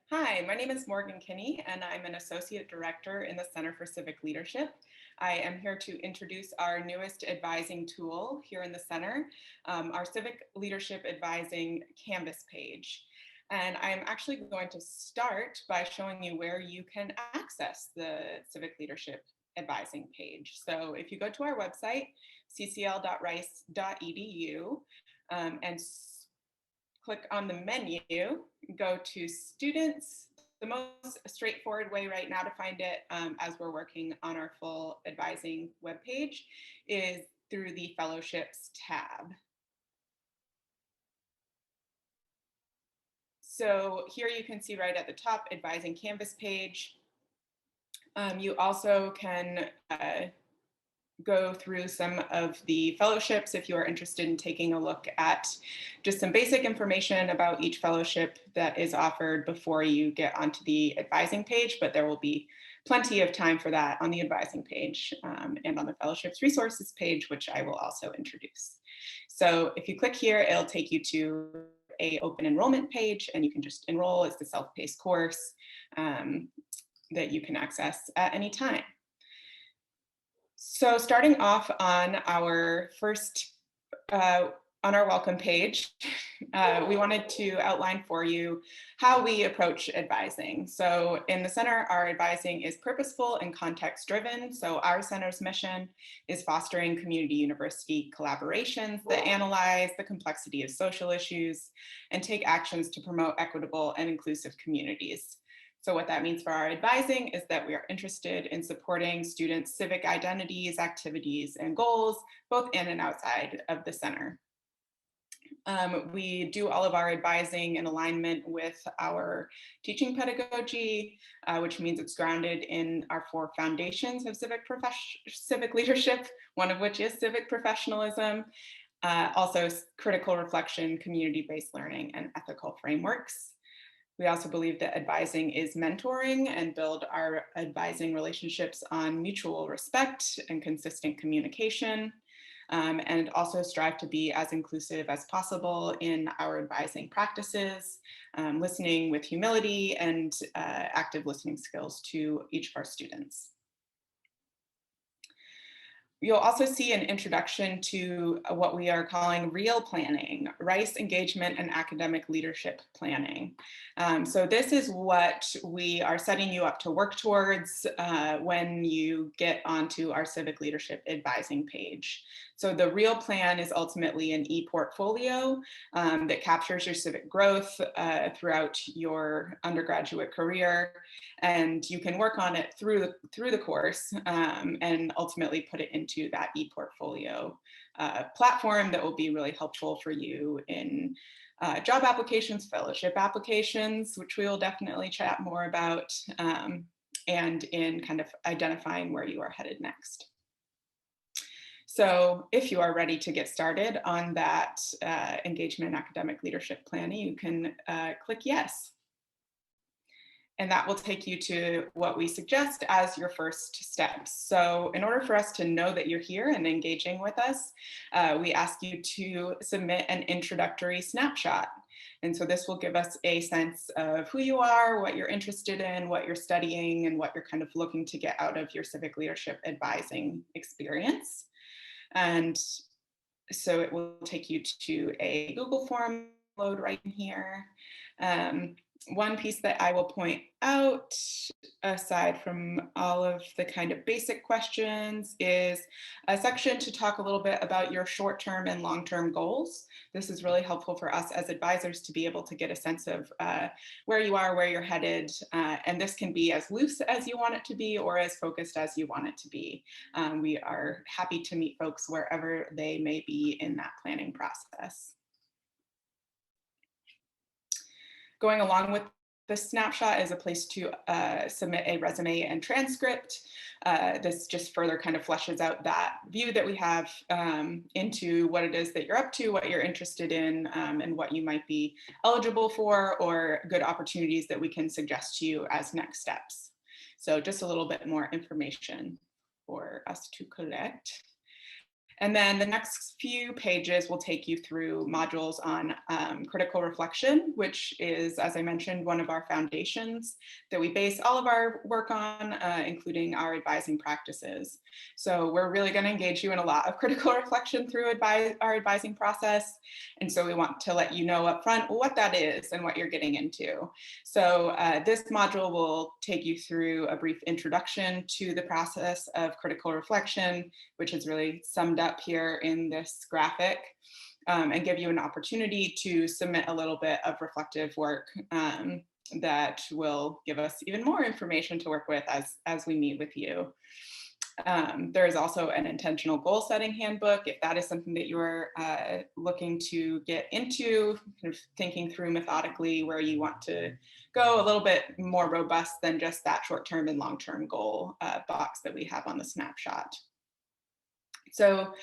Hi, my name is Morgan Kinney, and I'm an Associate Director in the Center for Civic Leadership. I am here to introduce our newest advising tool here in the center, our Civic Leadership Advising Canvas page. And I'm actually going to start by showing you where you can access the Civic Leadership Advising page. So if you go to our website, ccl.rice.edu, and click on the menu, go to students. The most straightforward way right now to find it, as we're working on our full advising webpage, is through the fellowships tab. So here you can see right at the top, advising Canvas page. You also can go through some of the fellowships if you are interested in taking a look at just some basic information about each fellowship that is offered before you get onto the advising page, but there will be plenty of time for that on the advising page and on the fellowships resources page, which I will also introduce. So if you click here, it'll take you to a open enrollment page, and you can just enroll. It's the self-paced course that you can access at any time. So starting off on our first, on our welcome page, we wanted to outline for you how we approach advising. So in the center, our advising is purposeful and context driven. So our center's mission is fostering community university collaborations that analyze the complexity of social issues and take actions to promote equitable and inclusive communities. So what that means for our advising is that we are interested in supporting students' civic identities, activities, and goals, both in and outside of the center. We do all of our advising in alignment with our teaching pedagogy, which means it's grounded in our 4 foundations of civic leadership, one of which is civic professionalism, also critical reflection, community-based learning, and ethical frameworks. We also believe that advising is mentoring and build our advising relationships on mutual respect and consistent communication, and also strive to be as inclusive as possible in our advising practices, listening with humility and active listening skills to each of our students. You'll also see an introduction to what we are calling real planning, Rice engagement and academic leadership planning. So this is what we are setting you up to work towards when you get onto our civic leadership advising page. So the real plan is ultimately an e-portfolio that captures your civic growth throughout your undergraduate career, and you can work on it through the course and ultimately put it into that e-portfolio platform that will be really helpful for you in job applications, fellowship applications, which we will definitely chat more about, and in kind of identifying where you are headed next. So if you are ready to get started on that engagement and academic leadership planning, you can click yes. And that will take you to what we suggest as your first steps. So in order for us to know that you're here and engaging with us, we ask you to submit an introductory snapshot. And so this will give us a sense of who you are, what you're interested in, what you're studying, and what you're kind of looking to get out of your civic leadership advising experience. And so it will take you to a Google form load right in here. One piece that I will point out, aside from all of the kind of basic questions, is a section to talk a little bit about your short-term and long-term goals. This is really helpful for us as advisors to be able to get a sense of where you are, where you're headed, and this can be as loose as you want it to be or as focused as you want it to be. We are happy to meet folks wherever they may be in that planning process. Going along with the snapshot is a place to submit a resume and transcript. This just further kind of fleshes out that view that we have into what it is that you're up to, what you're interested in, and what you might be eligible for, or good opportunities that we can suggest to you as next steps. So just a little bit more information for us to collect. And then the next few pages will take you through modules on critical reflection, which is, as I mentioned, one of our foundations that we base all of our work on, including our advising practices. So we're really going to engage you in a lot of critical reflection through our advising process. And so we want to let you know up front what that is and what you're getting into. So this module will take you through a brief introduction to the process of critical reflection, which is really summed up here in this graphic, and give you an opportunity to submit a little bit of reflective work that will give us even more information to work with as we meet with you. There is also an intentional goal setting handbook if that is something that you're looking to get into, kind of thinking through methodically where you want to go a little bit more robust than just that short-term and long-term goal box that we have on the snapshot. So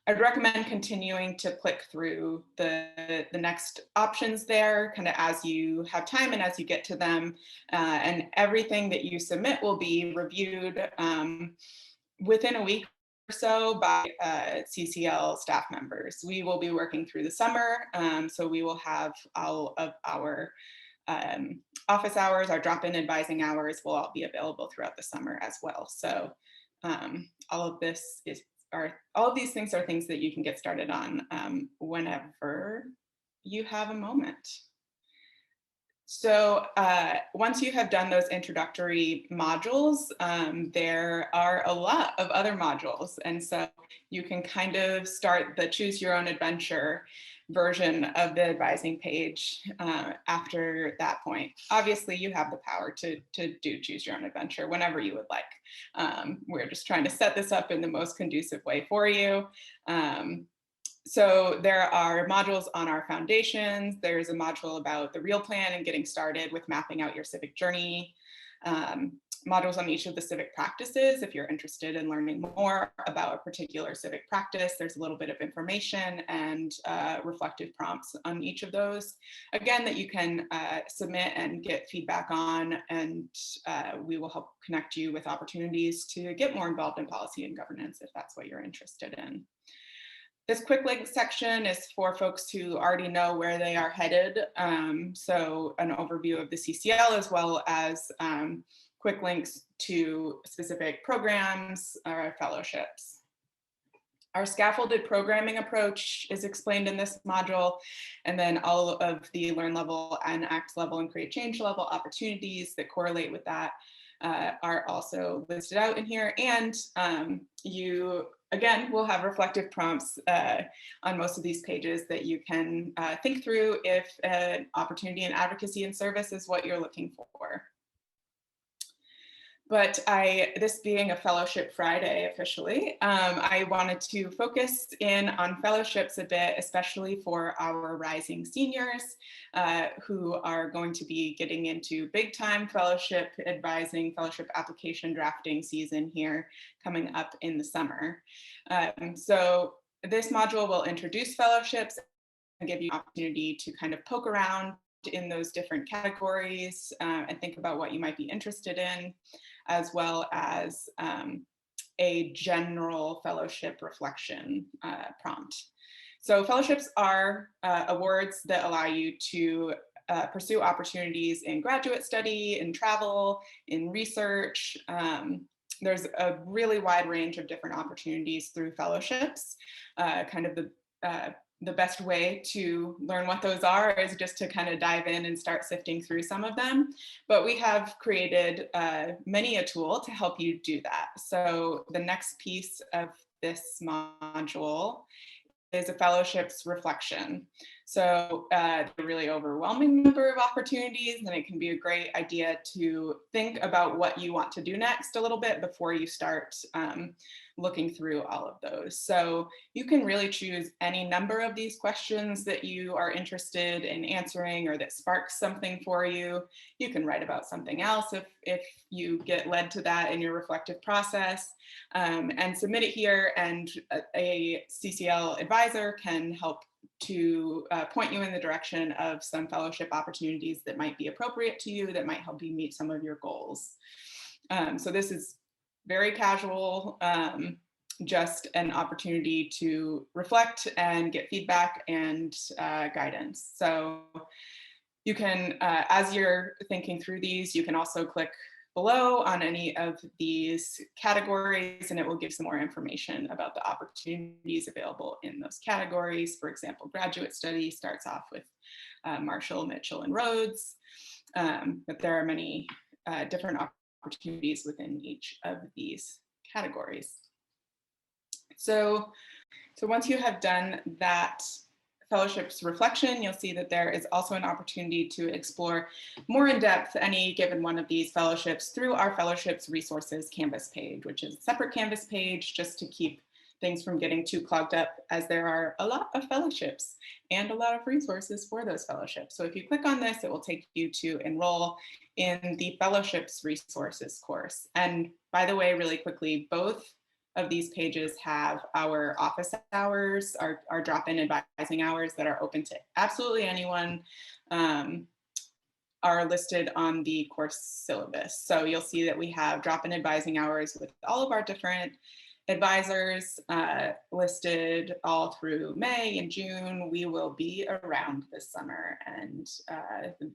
I'd recommend continuing to click through the next options there kind of as you have time and as you get to them, and everything that you submit will be reviewed within a week or so by CCL staff members. We will be working through the summer, so we will have all of our office hours, our drop-in advising hours will all be available throughout the summer as well. So all of these things are things that you can get started on whenever you have a moment. So once you have done those introductory modules, there are a lot of other modules. And so you can kind of start the choose your own adventure version of the advising page after that point. Obviously, you have the power to do choose your own adventure whenever you would like. We're just trying to set this up in the most conducive way for you. So there are modules on our foundations. There's a module about the real plan and getting started with mapping out your civic journey. Modules on each of the civic practices. If you're interested in learning more about a particular civic practice, there's a little bit of information and reflective prompts on each of those. Again, that you can submit and get feedback on, and we will help connect you with opportunities to get more involved in policy and governance if that's what you're interested in. This quick link section is for folks who already know where they are headed. So an overview of the CCL as well as quick links to specific programs or fellowships. Our scaffolded programming approach is explained in this module, and then all of the learn level and act level and create change level opportunities that correlate with that are also listed out in here. And you, again, will have reflective prompts on most of these pages that you can think through if an opportunity in advocacy and service is what you're looking for. But this being a Fellowship Friday officially, I wanted to focus in on fellowships a bit, especially for our rising seniors who are going to be getting into big time fellowship advising, fellowship application drafting season here coming up in the summer. So this module will introduce fellowships and give you an opportunity to kind of poke around in those different categories and think about what you might be interested in, as well as a general fellowship reflection prompt. So fellowships are awards that allow you to pursue opportunities in graduate study, in travel, in research. There's a really wide range of different opportunities through fellowships. Kind of the best way to learn what those are is just to kind of dive in and start sifting through some of them. But we have created many a tool to help you do that. So the next piece of this module is a fellowships reflection. So a really overwhelming number of opportunities, and it can be a great idea to think about what you want to do next a little bit before you start looking through all of those. So you can really choose any number of these questions that you are interested in answering or that sparks something for you. You can write about something else if you get led to that in your reflective process, and submit it here, and a CCL advisor can help to point you in the direction of some fellowship opportunities that might be appropriate to you, that might help you meet some of your goals. So this is very casual. just an opportunity to reflect and get feedback and guidance. So you can, as you're thinking through these, you can also click below on any of these categories, and it will give some more information about the opportunities available in those categories. For example, graduate study starts off with Marshall, Mitchell, and Rhodes, but there are many different opportunities within each of these categories. So once you have done that fellowships reflection, you'll see that there is also an opportunity to explore more in depth any given one of these fellowships through our fellowships resources Canvas page, which is a separate Canvas page just to keep things from getting too clogged up, as there are a lot of fellowships and a lot of resources for those fellowships. So if you click on this, it will take you to enroll in the fellowships resources course. And by the way, really quickly, both of these pages have our office hours, our drop-in advising hours that are open to absolutely anyone, are listed on the course syllabus. So you'll see that we have drop-in advising hours with all of our different advisors listed all through May and June. We will be around this summer, and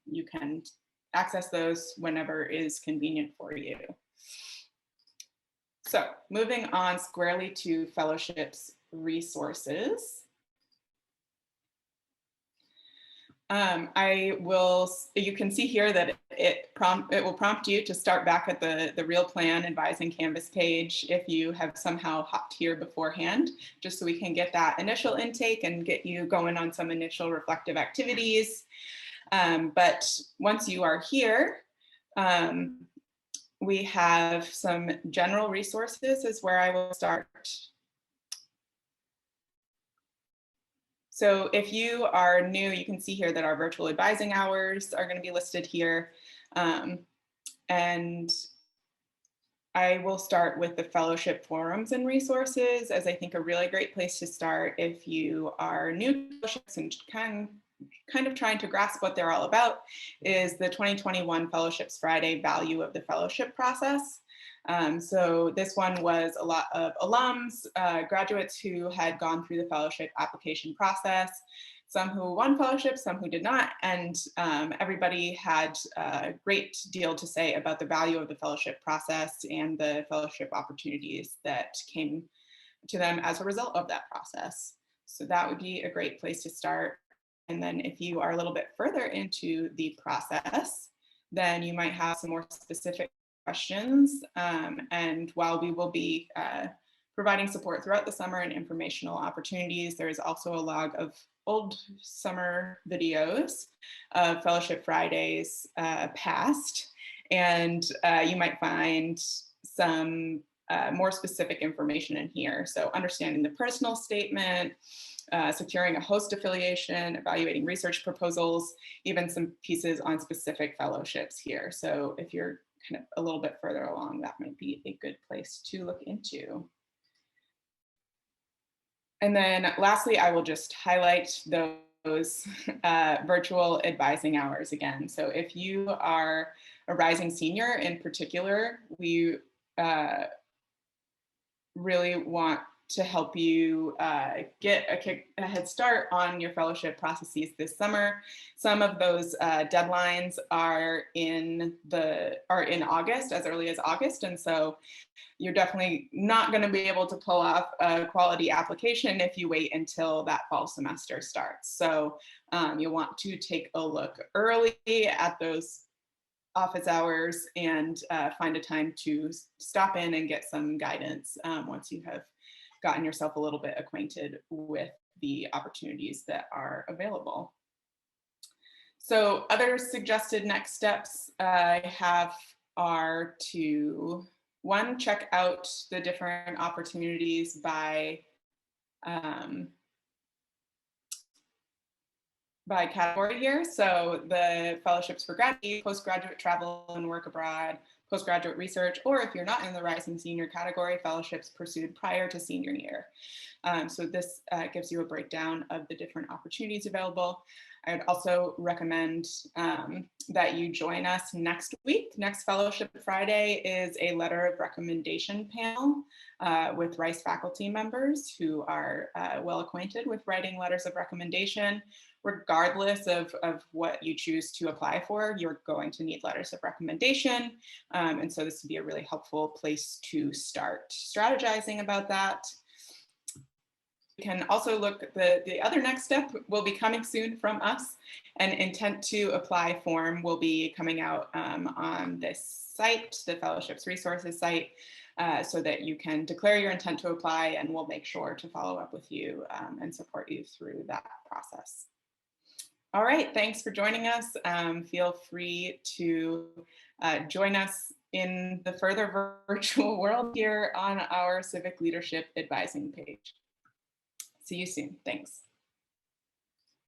you can access those whenever is convenient for you. So moving on squarely to fellowships resources. You can see here that it will prompt you to start back at the Real Plan Advising Canvas page if you have somehow hopped here beforehand, just so we can get that initial intake and get you going on some initial reflective activities. But once you are here, we have some general resources is where I will start. So if you are new, you can see here that our virtual advising hours are going to be listed here. And I will start with the fellowship forums and resources as I think a really great place to start if you are new to fellowships and kind of trying to grasp what they're all about, is the 2021 Fellowships Friday Value of the Fellowship Process. So this one was a lot of alums, graduates who had gone through the fellowship application process, some who won fellowships, some who did not, and everybody had a great deal to say about the value of the fellowship process and the fellowship opportunities that came to them as a result of that process. So that would be a great place to start. And then if you are a little bit further into the process, then you might have some more specific questions. And while we will be providing support throughout the summer and informational opportunities, there is also a log of old summer videos of Fellowship Fridays past. And you might find some more specific information in here. So understanding the personal statement, securing a host affiliation, evaluating research proposals, even some pieces on specific fellowships here. So if you're kind of a little bit further along, that might be a good place to look into. And then lastly, I will just highlight those virtual advising hours again. So if you are a rising senior in particular, we really want to help you get a head start on your fellowship processes this summer. Some of those deadlines are in August, as early as August, and so you're definitely not going to be able to pull off a quality application if you wait until that fall semester starts. So you'll want to take a look early at those office hours and find a time to stop in and get some guidance once you have gotten yourself a little bit acquainted with the opportunities that are available. So other suggested next steps I have are to, one, check out the different opportunities by by category here. So the fellowships for graduate, postgraduate travel and work abroad, postgraduate research, or if you're not in the rising senior category, fellowships pursued prior to senior year. So this gives you a breakdown of the different opportunities available. I would also recommend that you join us next week. Next Fellowship Friday is a letter of recommendation panel with Rice faculty members who are well acquainted with writing letters of recommendation. Regardless of what you choose to apply for, you're going to need letters of recommendation. And so this would be a really helpful place to start strategizing about that. You can also look at the other next step will be coming soon from us. An intent to apply form will be coming out on this site, the Fellowships Resources site, so that you can declare your intent to apply, and we'll make sure to follow up with you and support you through that process. All right, thanks for joining us. Feel free to join us in the further virtual world here on our Civic Leadership Advising page. See you soon. Thanks.